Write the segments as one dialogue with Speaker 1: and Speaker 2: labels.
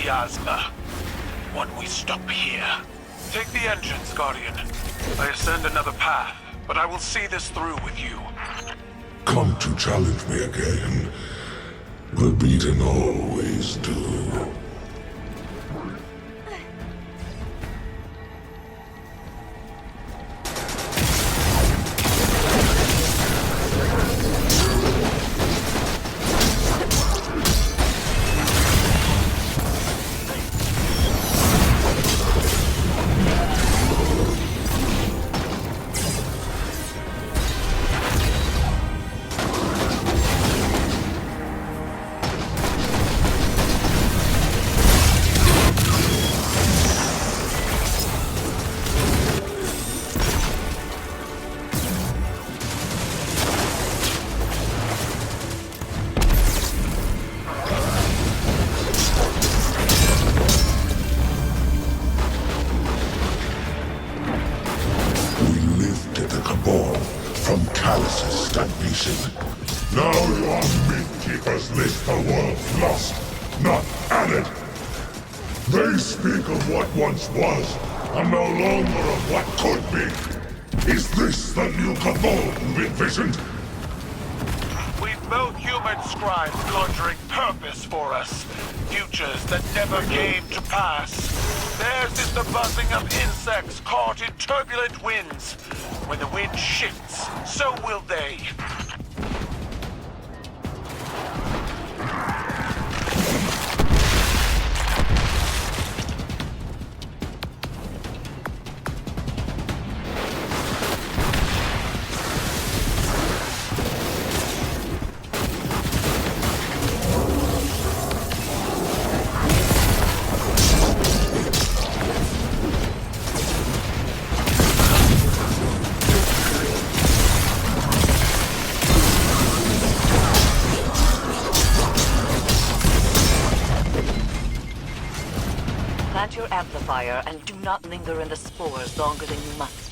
Speaker 1: miasma. When we stop here. Take the engines, Guardian. I ascend another path, but I will see this through with you.
Speaker 2: Come to challenge me again. The beaten always do. Now your Midkeepers list the world's lost, not added. They speak of what once was, and no longer of what could be. Is this the new Cabal you've envisioned?
Speaker 1: We've both human scribes conjuring purpose for us. Futures that never came to pass. Theirs is the buzzing of insects caught in turbulent winds. When the wind shifts, so will they.
Speaker 3: Plant your amplifier and do not linger in the spores longer than you must.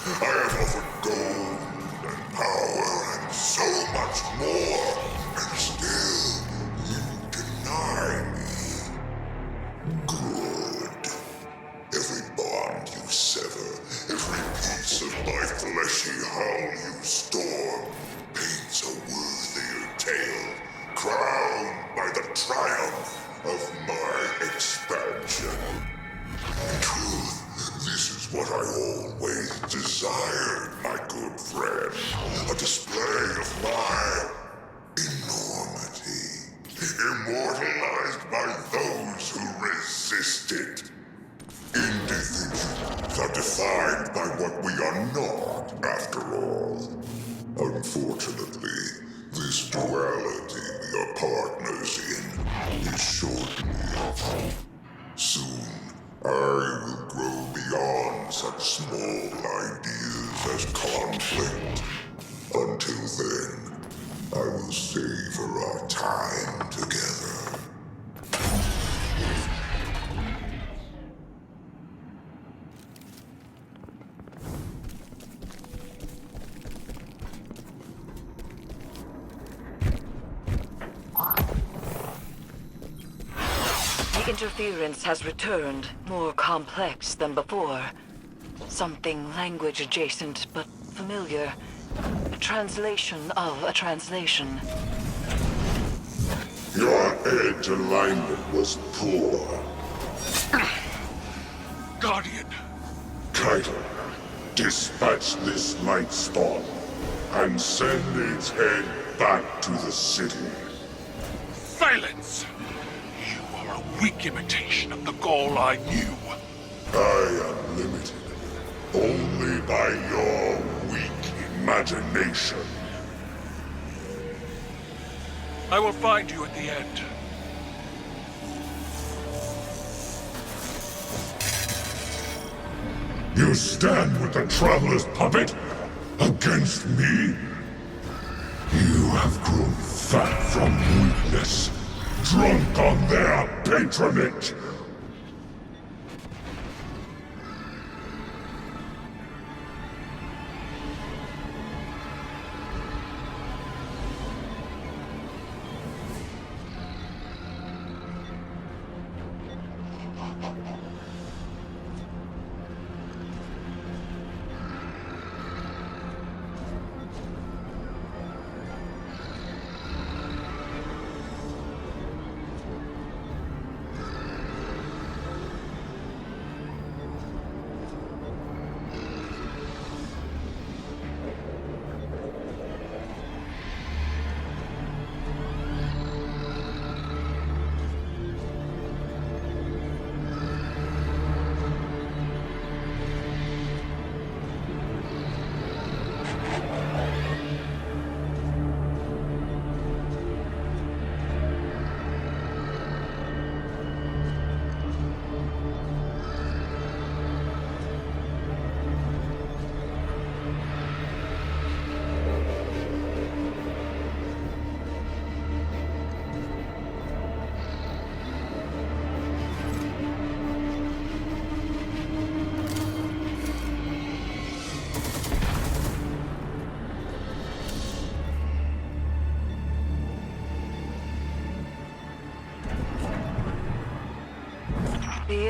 Speaker 2: I have offered gold and power and so much more, and still you deny me. Good. Every bond you sever, every piece of my fleshy hull you store, paints a worthier tale, crowned by the triumph of my expansion. In truth, this is what I always desired, my good friend. A display of my enormity, immortalized by those who resisted. Individuals are defined by what we are not, after all. Unfortunately, this duality we are partners in is short-lived. Soon, I will grow beyond such small ideas as conflict. Until then, I will savor our time together.
Speaker 3: The interference has returned, more complex than before. Something language adjacent, but familiar. A translation of a translation.
Speaker 2: Your edge alignment was poor.
Speaker 1: Guardian!
Speaker 2: Kaitor, dispatch this light spawn and send its head back to the city.
Speaker 1: Silence! You are a weak imitation of the Gaul I knew.
Speaker 2: I am limited only by your weak imagination.
Speaker 1: I will find you at the end.
Speaker 2: You stand with the Traveler's puppet against me? You have grown fat from weakness, drunk on their patronage.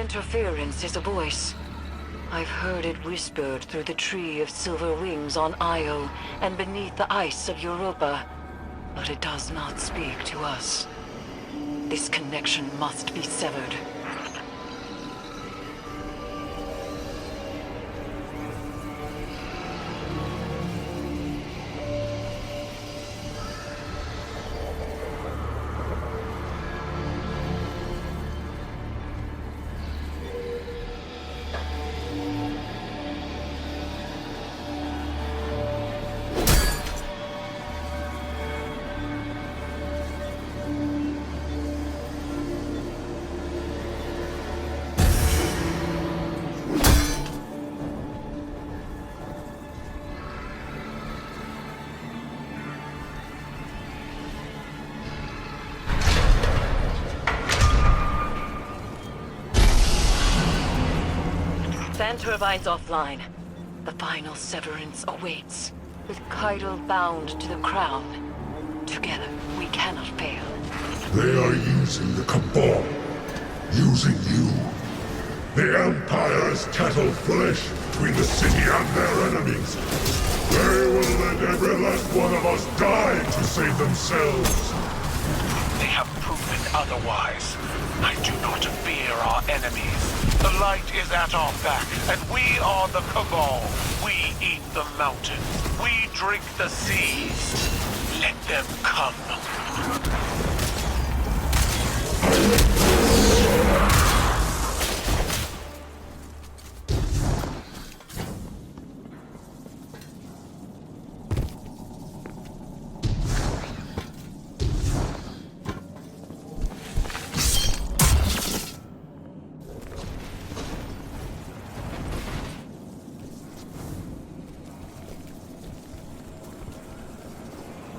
Speaker 3: interference is a voice. I've heard it whispered through the tree of silver wings on Io and beneath the ice of Europa. But it does not speak to us. This connection must be severed. Fan turbines offline. The final severance awaits. With Keitel bound to the crown. Together, we cannot fail.
Speaker 2: They are using the Cabal. Using you. The Empire is cattle flesh between the city and their enemies. They will let every last one of us die to save themselves.
Speaker 1: They have proven otherwise. I do not fear our enemies. The light is at our back, and we are the Cabal. We eat the mountains. We drink the seas. Let them come.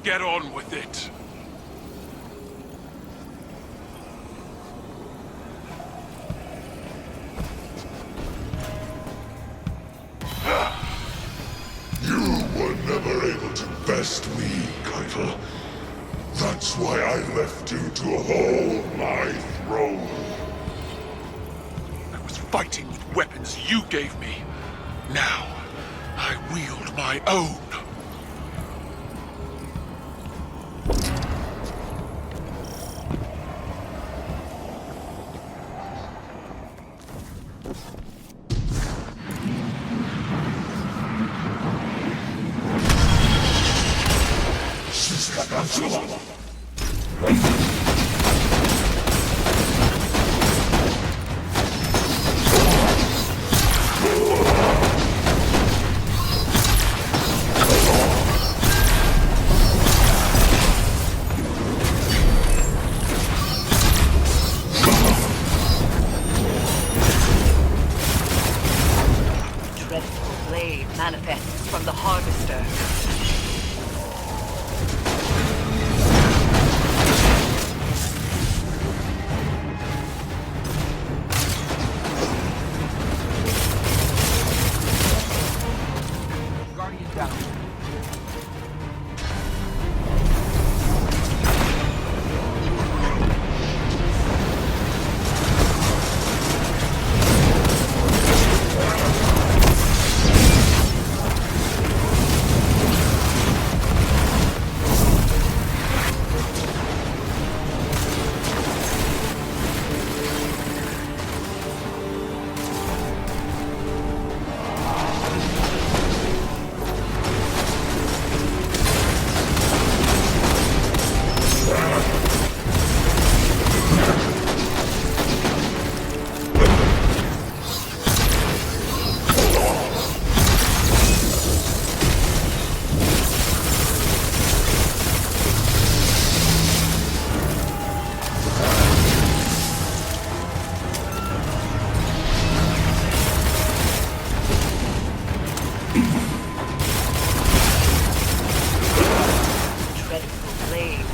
Speaker 1: Get on with it.
Speaker 2: You were never able to best me, Keitel. That's why I left you to hold my throne.
Speaker 1: I was fighting with weapons you gave me. Now, I wield my own.
Speaker 3: Dreadful blade manifests from the Harvester.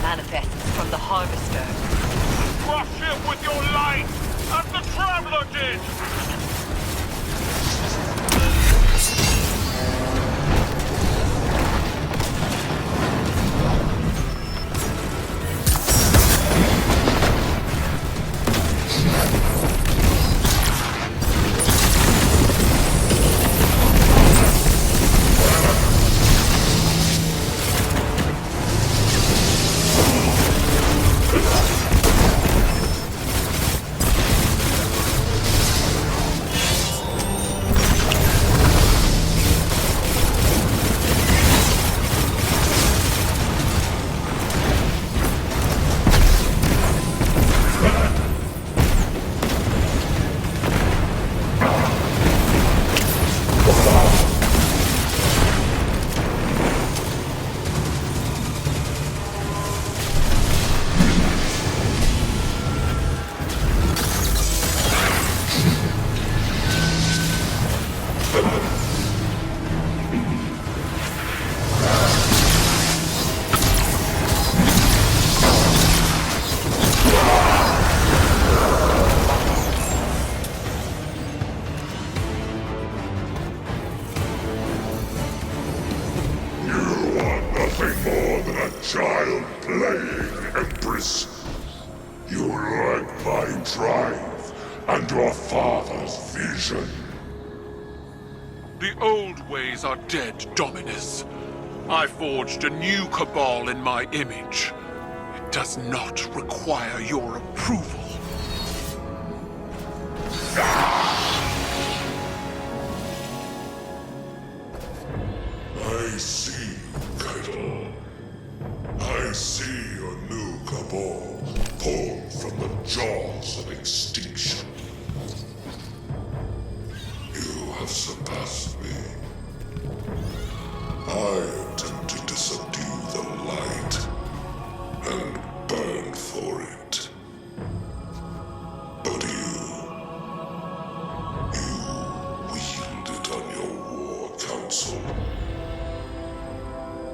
Speaker 3: Manifests from the Harvester.
Speaker 1: Crush him with your light, as the Traveler did!
Speaker 2: nothing more than a child playing, Empress. You lack my drive and your father's vision.
Speaker 1: The old ways are dead, Dominus. I forged a new cabal in my image. It does not require your approval.
Speaker 2: I see, Keitel. I see your new cabal pulled from the jaws of extinction. You have surpassed me. I attempted to subdue the light and burn for it. But you wield it on your war council.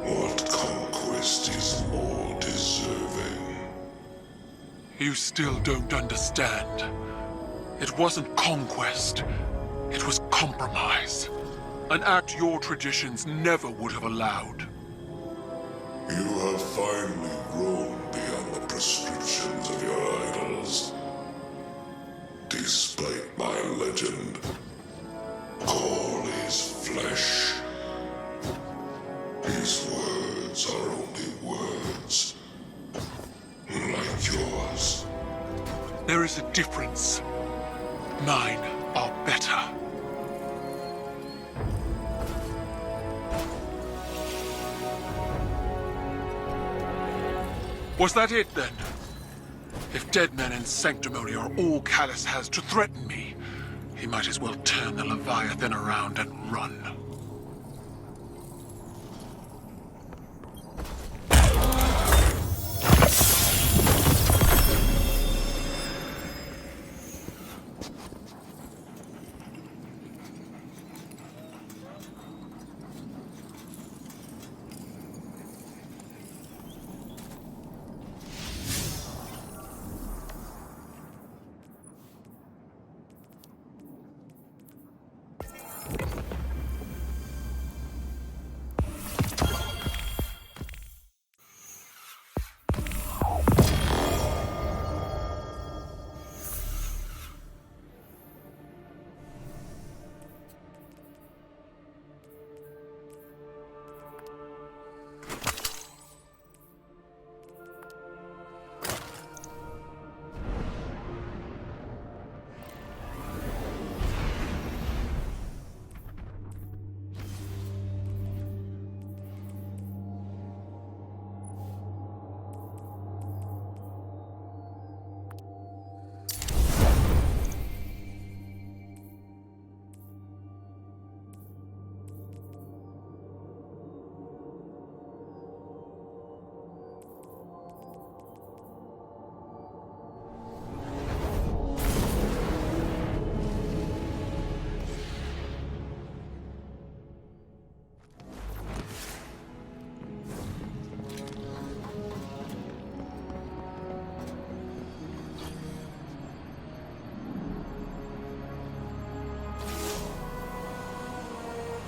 Speaker 2: What conquest is more deserving?
Speaker 1: You still don't understand. It wasn't conquest. It was compromise. An act your traditions never would have allowed.
Speaker 2: You have finally grown beyond the prescriptions of your idols. Despite my legend, Gaul is flesh. His words are only words. Like yours.
Speaker 1: There is a difference. Mine are better. Was that it, then? If dead men in Sanctimony are all Callus has to threaten me, he might as well turn the Leviathan around and run.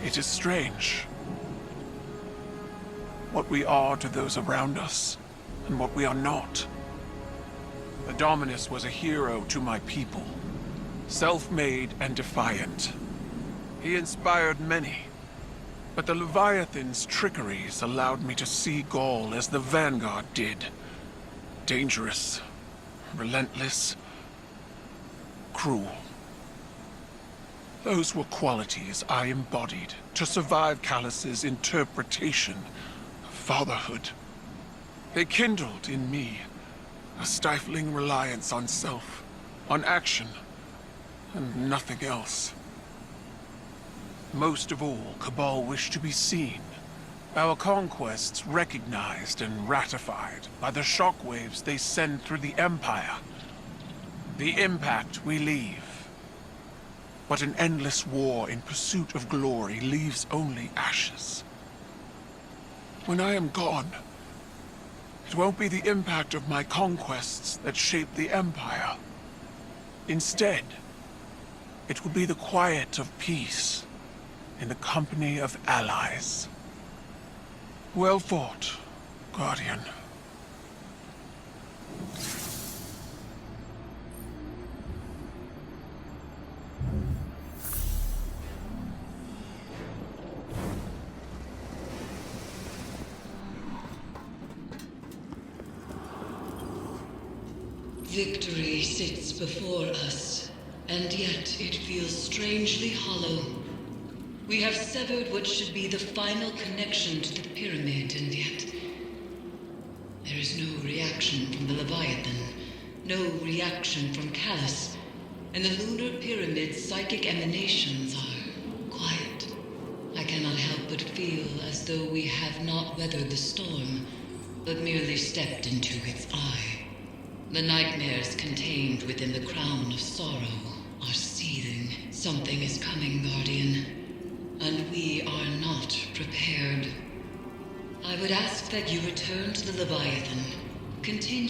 Speaker 1: It is strange. What we are to those around us, and what we are not. The Dominus was a hero to my people. Self-made and defiant. He inspired many. But the Leviathan's trickeries allowed me to see Gaul as the Vanguard did. Dangerous, relentless, cruel. Those were qualities I embodied to survive Callus's interpretation of fatherhood. They kindled in me a stifling reliance on self, on action, and nothing else. Most of all, Cabal wished to be seen. Our conquests recognized and ratified by the shockwaves they send through the Empire. The impact we leave. But an endless war in pursuit of glory leaves only ashes. When I am gone, it won't be the impact of my conquests that shape the Empire. Instead, it will be the quiet of peace in the company of allies. Well fought, Guardian.
Speaker 3: Victory sits before us, and yet it feels strangely hollow. We have severed what should be the final connection to the pyramid, and yet there is no reaction from the Leviathan, no reaction from Callus, and the lunar pyramid's psychic emanations are quiet. I cannot help but feel as though we have not weathered the storm, but merely stepped into its eye. The nightmares contained within the crown of sorrow are seething. Something is coming, Guardian, and we are not prepared. I would ask that you return to the Leviathan. Continue